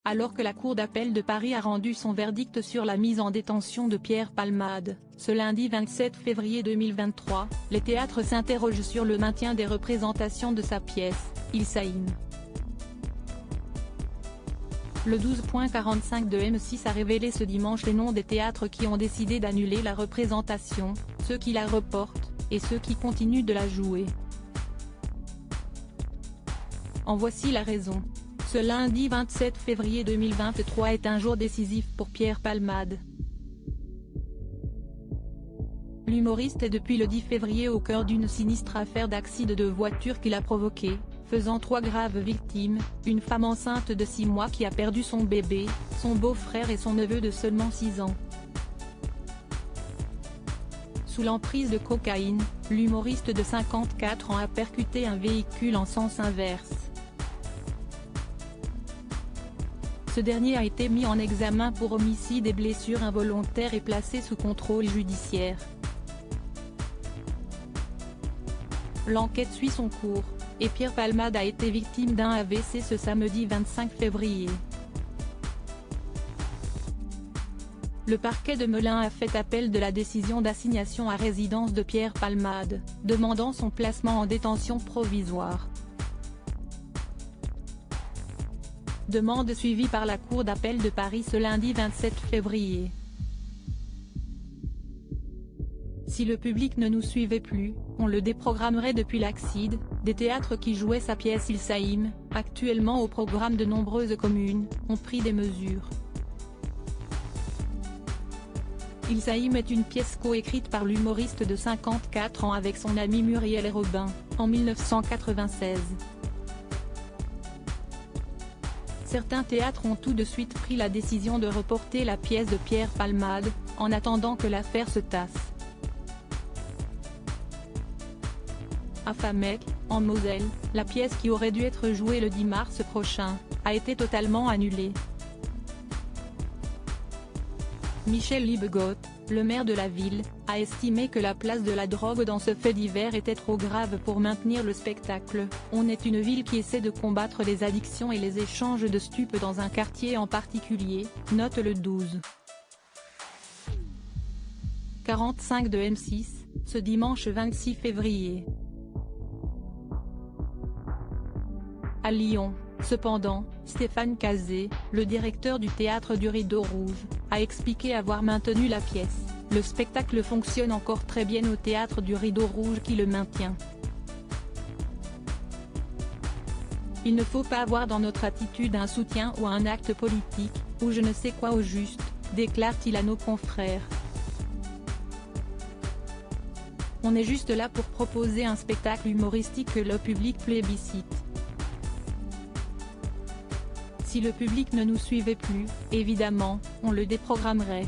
Alors que la Cour d'appel de Paris a rendu son verdict sur la mise en détention de Pierre Palmade, ce lundi 27 février 2023, les théâtres s'interrogent sur le maintien des représentations de sa pièce, Il Saïm. Le 12.45 de M6 a révélé ce dimanche les noms des théâtres qui ont décidé d'annuler la représentation, ceux qui la reportent, et ceux qui continuent de la jouer. En voici la raison. Ce lundi 27 février 2023 est un jour décisif pour Pierre Palmade. L'humoriste est depuis le 10 février au cœur d'une sinistre affaire d'accident de voiture qu'il a provoqué, faisant 3 graves victimes, une femme enceinte de 6 mois qui a perdu son bébé, son beau-frère et son neveu de seulement 6 ans. Sous l'emprise de cocaïne, l'humoriste de 54 ans a percuté un véhicule en sens inverse. Ce dernier a été mis en examen pour homicide et blessures involontaires et placé sous contrôle judiciaire. L'enquête suit son cours, et Pierre Palmade a été victime d'un AVC ce samedi 25 février. Le parquet de Melun a fait appel de la décision d'assignation à résidence de Pierre Palmade, demandant son placement en détention provisoire. Demande suivie par la Cour d'appel de Paris ce lundi 27 février. Si le public ne nous suivait plus, on le déprogrammerait depuis l'Axide, des théâtres qui jouaient sa pièce Il Saïm, actuellement au programme de nombreuses communes, ont pris des mesures. Il Saïm est une pièce coécrite par l'humoriste de 54 ans avec son ami Muriel Robin, en 1996. Certains théâtres ont tout de suite pris la décision de reporter la pièce de Pierre Palmade, en attendant que l'affaire se tasse. À Famec, en Moselle, la pièce qui aurait dû être jouée le 10 mars prochain, a été totalement annulée. Michel Libegotte, le maire de la ville, a estimé que la place de la drogue dans ce fait divers était trop grave pour maintenir le spectacle. On est une ville qui essaie de combattre les addictions et les échanges de stupes dans un quartier en particulier, note le 12. 45 de M6, ce dimanche 26 février. À Lyon, cependant, Stéphane Cazé, le directeur du théâtre du Rideau Rouge, a expliqué avoir maintenu la pièce. Le spectacle fonctionne encore très bien au théâtre du Rideau Rouge qui le maintient. Il ne faut pas avoir dans notre attitude un soutien ou un acte politique, ou je ne sais quoi au juste, déclare-t-il à nos confrères. On est juste là pour proposer un spectacle humoristique que le public plébiscite. Si le public ne nous suivait plus, évidemment, on le déprogrammerait.